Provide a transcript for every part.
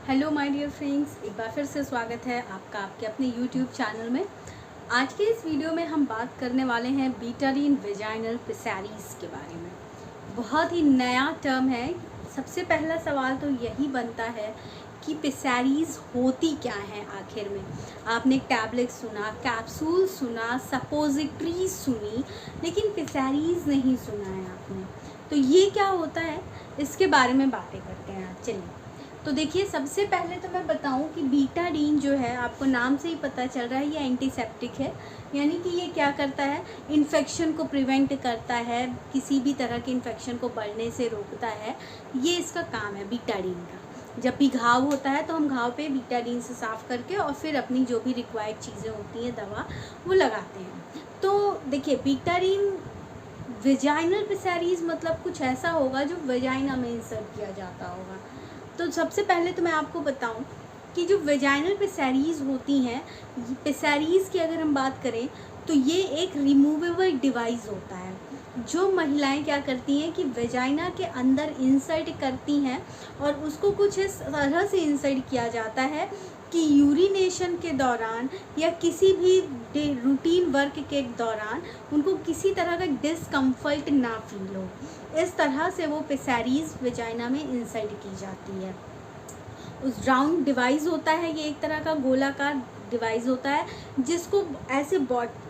Hello my dear friends, एक बार फिर से स्वागत है आपका आपके अपने यूट्यूब चैनल में। आज के इस वीडियो में हम बात करने वाले हैं बीटाडीन वेजाइनल पिसैरीज के बारे में। बहुत ही नया टर्म है। सबसे पहला सवाल तो यही बनता है कि पिसैरीज होती क्या है आखिर में। आपने टैबलेट सुना, कैप्सूल सुना, सपोजिटरी सुनी, लेकिन पिसैरीज नहीं सुना है आपने। तो ये क्या होता है, इसके बारे में बातें करते हैं आज। चलिए, तो देखिए, सबसे पहले तो मैं बताऊं कि बीटाडीन जो है, आपको नाम से ही पता चल रहा है, ये एंटीसेप्टिक है। यानी कि ये क्या करता है, इन्फेक्शन को प्रिवेंट करता है, किसी भी तरह के इन्फेक्शन को बढ़ने से रोकता है। ये इसका काम है बीटाडीन का। जब भी घाव होता है तो हम घाव पे बीटाडीन से साफ़ करके और फिर अपनी जो भी रिक्वायर्ड चीज़ें होती हैं, दवा, वो लगाते हैं। तो देखिए, बीटाडीन वेजाइनल पिसैरीज मतलब कुछ ऐसा होगा जो वेजाइना में इंसर्ट किया जाता होगा। तो सबसे पहले तो मैं आपको बताऊं कि जो वेजाइनल पिसैरीज होती हैं, पिसैरीज की अगर हम बात करें तो ये एक रिमूवेबल डिवाइस होता है। जो महिलाएं क्या करती हैं कि वेजाइना के अंदर इंसर्ट करती हैं, और उसको कुछ इस तरह से इंसर्ट किया जाता है कि यूरिनेशन के दौरान या किसी भी रूटीन वर्क के दौरान उनको किसी तरह का डिस्कम्फर्ट ना फील हो। इस तरह से वो पिसैरीज वेजाइना में इंसर्ट की जाती है। उस राउंड डिवाइस होता है, ये एक तरह का गोलाकार डिवाइस होता है, जिसको ऐसे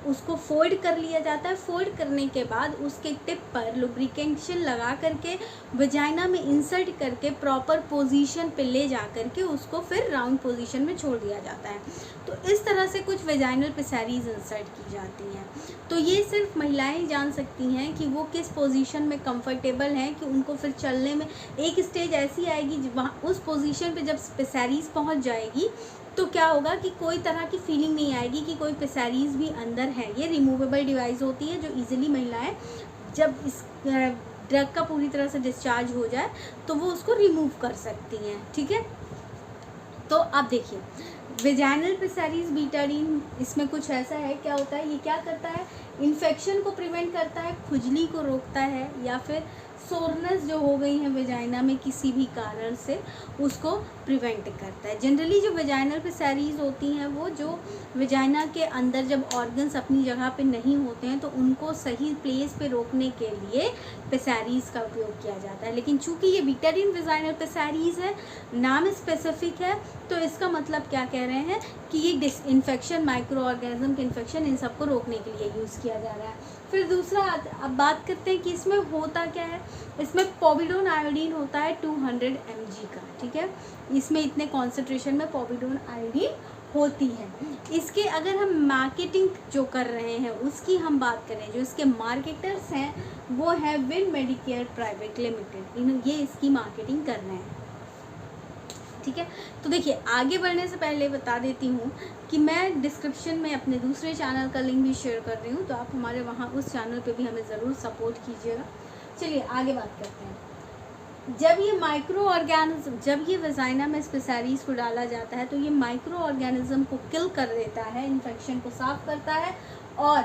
उसको फोल्ड कर लिया जाता है। फोल्ड करने के बाद उसके टिप पर लुब्रिकेशन लगा करके वजाइना में इंसर्ट करके प्रॉपर पोजीशन पे ले जा करके उसको फिर राउंड पोजीशन में छोड़ दिया जाता है। तो इस तरह से कुछ वेजाइनल पिसैरीज इंसर्ट की जाती हैं। तो ये सिर्फ महिलाएं जान सकती हैं कि वो किस पोजीशन में कंफर्टेबल हैं, कि उनको फिर चलने में एक स्टेज ऐसी आएगी वहाँ उस पोजीशन पे जब पिसैरीज पहुँच जाएगी तो क्या होगा कि कोई तरह की फीलिंग नहीं आएगी कि कोई पिसैरीज भी अंदर है। ये रिमूवेबल डिवाइस होती है जो इजीली महिलाएं, जब इस ड्रग का पूरी तरह से डिस्चार्ज हो जाए तो वो उसको रिमूव कर सकती हैं। ठीक है, तो अब देखिए, वेजाइनल पिसैरीज बीटाडीन, इसमें कुछ ऐसा है, क्या होता है, ये क्या करता है, इन्फेक्शन को प्रिवेंट करता है, खुजली को रोकता है, या फिर सोरनेस जो हो गई है वेजाइना में किसी भी कारण से, उसको प्रिवेंट करता है। जनरली जो वेजाइनल पिसैरीज होती हैं वो जो वेजाइना के अंदर जब ऑर्गन्स अपनी जगह पे नहीं होते हैं तो उनको सही प्लेस पे रोकने के लिए पिसैरीज का उपयोग किया जाता है। लेकिन चूंकि ये बीटाडीन वेजाइनल पिसैरीज है, नाम स्पेसिफिक है, तो इसका मतलब क्या कह रहे हैं कि ये इन्फेक्शन, माइक्रो ऑर्गेनिज्म के इन्फेक्शन, इन सबको रोकने के लिए यूज़ किया जा रहा है। फिर दूसरा, अब बात करते हैं कि इसमें होता क्या है। इसमें पोविडोन आयोडीन होता है 200 mg का। ठीक है, इसमें इतने कॉन्सेंट्रेशन में पोविडोन आयोडीन होती है। इसके अगर हम मार्केटिंग जो कर रहे हैं उसकी हम बात करें, जो इसके मार्केटर्स हैं वो है विन मेडिकेयर प्राइवेट लिमिटेड, ये इसकी मार्केटिंग कर रहे हैं। ठीक है, तो देखिए, आगे बढ़ने से पहले बता देती हूँ कि मैं डिस्क्रिप्शन में अपने दूसरे चैनल का लिंक भी शेयर कर रही हूँ, तो आप हमारे वहाँ उस चैनल पे भी हमें ज़रूर सपोर्ट कीजिएगा। चलिए आगे बात करते हैं। जब ये माइक्रो ऑर्गेनिज्म, जब ये वेजाइना में पिसैरीज को डाला जाता है तो ये माइक्रो ऑर्गेनिज्म को किल कर देता है, इन्फेक्शन को साफ करता है, और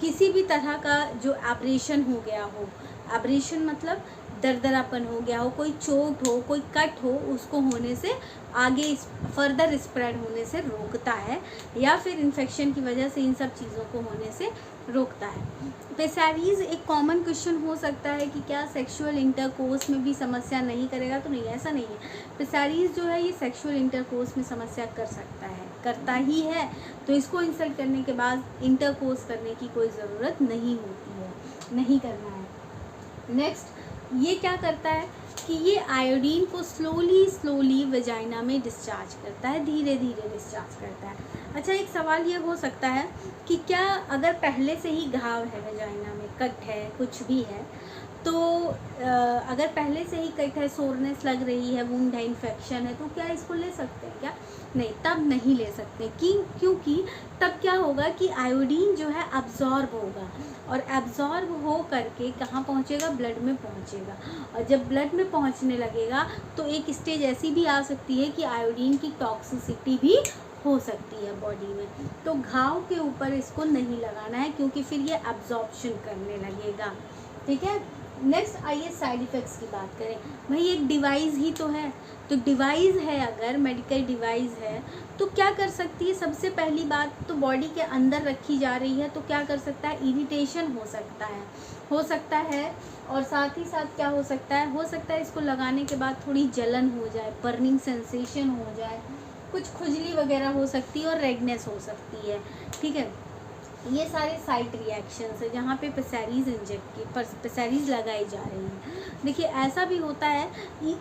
किसी भी तरह का जो एब्रेशन हो गया हो, एब्रेशन मतलब दरदरापन हो गया हो, कोई चोट हो, कोई कट हो, उसको होने से आगे फर्दर स्प्रेड होने से रोकता है, या फिर इन्फेक्शन की वजह से इन सब चीज़ों को होने से रोकता है। पिसैरीज, एक कॉमन क्वेश्चन हो सकता है कि क्या सेक्सुअल इंटरकोर्स में भी समस्या नहीं करेगा, तो नहीं, ऐसा नहीं है। पिसैरीज जो है ये सेक्सुअल इंटरकोर्स में समस्या कर सकता है, करता ही है, तो इसको इंसल्ट करने के बाद इंटरकोर्स करने की कोई ज़रूरत नहीं होती है, नहीं करना है। नेक्स्ट, ये क्या करता है कि ये आयोडीन को स्लोली वेजाइना में डिस्चार्ज करता है, धीरे धीरे डिस्चार्ज करता है। अच्छा, एक सवाल ये हो सकता है कि क्या अगर पहले से ही घाव है वेजाइना में, कट है, कुछ भी है, तो अगर पहले से ही कट है, सोरनेस लग रही है, वुंड है, इन्फेक्शन है, तो क्या इसको ले सकते हैं क्या? नहीं, तब नहीं ले सकते। क्योंकि तब क्या होगा कि आयोडीन जो है अब्जॉर्ब होगा, और एब्जॉर्ब हो करके कहाँ पहुँचेगा, ब्लड में पहुँचेगा, और जब ब्लड में पहुँचने लगेगा तो एक स्टेज ऐसी भी आ सकती है कि आयोडीन की टॉक्सिसिटी भी हो सकती है बॉडी में। तो घाव के ऊपर इसको नहीं लगाना है, क्योंकि फिर ये एब्जॉर्प्शन करने लगेगा। ठीक है, नेक्स्ट आइए साइड इफ़ेक्ट्स की बात करें। भाई एक डिवाइस ही तो है, तो डिवाइस है, अगर मेडिकल डिवाइस है तो क्या कर सकती है? सबसे पहली बात तो बॉडी के अंदर रखी जा रही है तो क्या कर सकता है? इरिटेशन हो सकता है। और साथ ही साथ क्या हो सकता है इसको लगाने के बाद थोड़ी जलन हो जाए, बर्निंग सेंसेशन हो जाए, कुछ खुजली वगैरह हो सकती है और रेडनेस हो सकती है। ठीक है, ये सारे साइड रिएक्शंस है जहाँ पे पेसेरीज लगाई जा रही है। देखिए ऐसा भी होता है,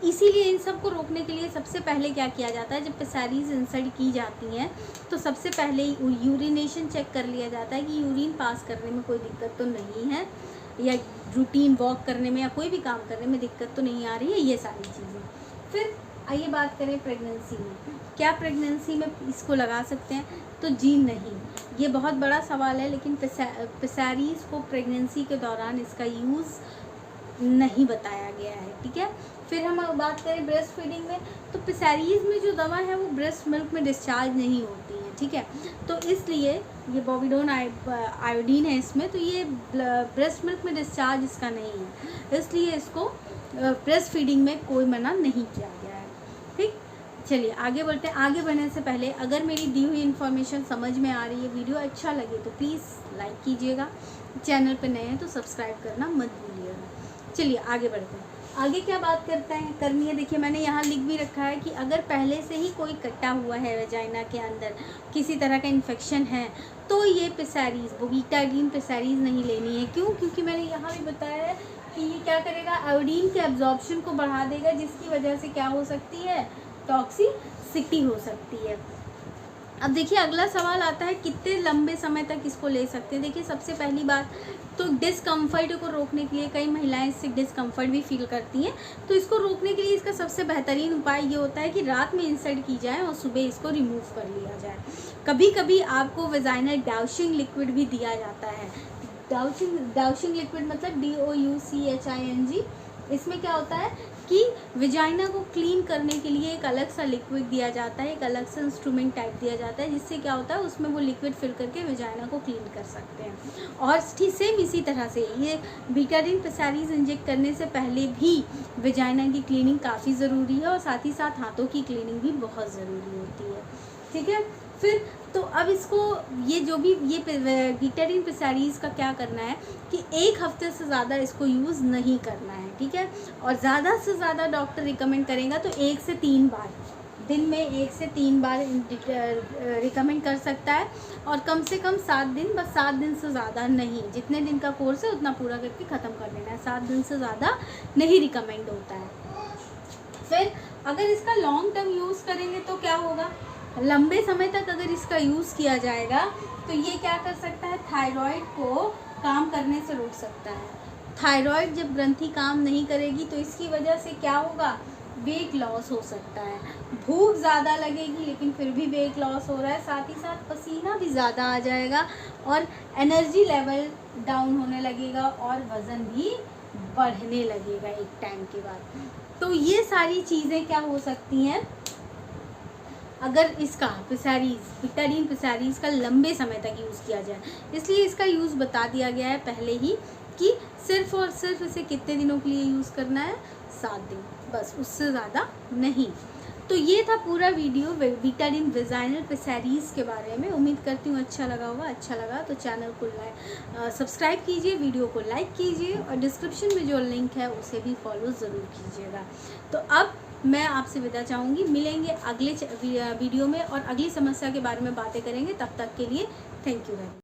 इसीलिए इन सब को रोकने के लिए सबसे पहले क्या किया जाता है? जब पेसेरीज इंसर्ट की जाती हैं तो सबसे पहले यूरिनेशन चेक कर लिया जाता है कि यूरिन पास करने में कोई दिक्कत तो नहीं है, या रूटीन वॉक करने में या कोई भी काम करने में दिक्कत तो नहीं आ रही है, ये सारी चीज़ें। फिर आइए बात करें प्रेगनेंसी में। क्या प्रेगनेंसी में इसको लगा सकते हैं? तो जी नहीं, ये बहुत बड़ा सवाल है, लेकिन पेसेरीज को प्रेगनेंसी के दौरान इसका यूज़ नहीं बताया गया है। ठीक है, फिर हम बात करें ब्रेस्ट फीडिंग में, तो पेसेरीज में जो दवा है वो ब्रेस्ट मिल्क में डिस्चार्ज नहीं होती है। ठीक है, तो इसलिए ये बॉविडोन आयोडीन है इसमें, तो ये ब्रेस्ट मिल्क में डिस्चार्ज इसका नहीं है, इसलिए इसको ब्रेस्ट फीडिंग में कोई मना नहीं किया गया है। ठीक, चलिए आगे बढ़ते हैं। आगे बढ़ने से पहले अगर मेरी दी हुई इन्फॉर्मेशन समझ में आ रही है, वीडियो अच्छा लगे तो प्लीज़ लाइक कीजिएगा, चैनल पे नए हैं तो सब्सक्राइब करना मत भूलिएगा। चलिए आगे बढ़ते हैं। आगे क्या बात करनी है? देखिए मैंने यहाँ लिख भी रखा है कि अगर पहले से ही कोई कटा हुआ है वेजाइना के अंदर, किसी तरह का इन्फेक्शन है, तो ये पेसेरीज, बीटाडीन पेसेरीज नहीं लेनी है। क्यों? क्योंकि मैंने यहाँ भी बताया है कि ये क्या करेगा? आयोडीन के एब्जॉर्प्शन को बढ़ा देगा, जिसकी वजह से क्या हो सकती है? टॉक्सिसिटी हो सकती है। अब देखिए अगला सवाल आता है, कितने लंबे समय तक इसको ले सकते हैं? देखिए सबसे पहली बात तो डिस्कम्फर्ट को रोकने के लिए, कई महिलाएं इससे डिस्कम्फर्ट भी फील करती हैं, तो इसको रोकने के लिए इसका सबसे बेहतरीन उपाय ये होता है कि रात में इंसर्ट की जाए और सुबह इसको रिमूव कर लिया जाए। कभी कभी आपको वेजाइनल डाउशिंग लिक्विड भी दिया जाता है। डाउशिंग लिक्विड मतलब DOUCHING। इसमें क्या होता है कि वेजाइना को क्लीन करने के लिए एक अलग सा लिक्विड दिया जाता है, एक अलग सा इंस्ट्रूमेंट टाइप दिया जाता है, जिससे क्या होता है उसमें वो लिक्विड फिल करके वेजाइना को क्लीन कर सकते हैं। और सेम इसी तरह से ये बीटाडीन पेसेरीज इंजेक्ट करने से पहले भी वेजाइना की क्लीनिंग काफ़ी ज़रूरी है, और साथ ही साथ हाथों की क्लीनिंग भी बहुत ज़रूरी होती है। ठीक है, फिर तो अब इसको ये जो भी ये बीटाडीन पेसेरीज का क्या करना है कि 1 हफ्ते से ज़्यादा इसको यूज़ नहीं करना है। ठीक है, और ज़्यादा से ज़्यादा डॉक्टर रिकमेंड करेगा तो 1 से 3 बार दिन में, 1 से 3 बार रिकमेंड कर सकता है, और कम से कम 7 दिन, बस 7 दिन से ज़्यादा नहीं। जितने दिन का कोर्स है उतना पूरा करके ख़त्म कर देना है, 7 दिन से ज़्यादा नहीं रिकमेंड होता है। फिर अगर इसका लॉन्ग टर्म यूज़ करेंगे तो क्या होगा? लंबे समय तक अगर इसका यूज़ किया जाएगा तो ये क्या कर सकता है? थायराइड को काम करने से रोक सकता है। थायराइड जब ग्रंथि काम नहीं करेगी तो इसकी वजह से क्या होगा? वेट लॉस हो सकता है। भूख ज़्यादा लगेगी लेकिन फिर भी वेट लॉस हो रहा है, साथ ही साथ पसीना भी ज़्यादा आ जाएगा और एनर्जी लेवल डाउन होने लगेगा और वज़न भी बढ़ने लगेगा एक टाइम के बाद। तो ये सारी चीज़ें क्या हो सकती हैं अगर इसका बीटाडीन पेसेरीज का लंबे समय तक यूज़ किया जाए। इसलिए इसका यूज़ बता दिया गया है पहले ही कि सिर्फ़ और सिर्फ इसे कितने दिनों के लिए यूज़ करना है? 7 दिन, बस, उससे ज़्यादा नहीं। तो ये था पूरा वीडियो बीटाडीन वेजाइनल पेसेरीज के बारे में। उम्मीद करती हूँ अच्छा लगा होगा। अच्छा लगा तो चैनल को सब्सक्राइब कीजिए, वीडियो को लाइक कीजिए, और डिस्क्रिप्शन में जो लिंक है उसे भी फॉलो ज़रूर कीजिएगा। तो अब मैं आपसे विदा चाहूँगी, मिलेंगे अगले वीडियो में और अगली समस्या के बारे में बातें करेंगे। तब तक के लिए थैंक यू वेरी मच।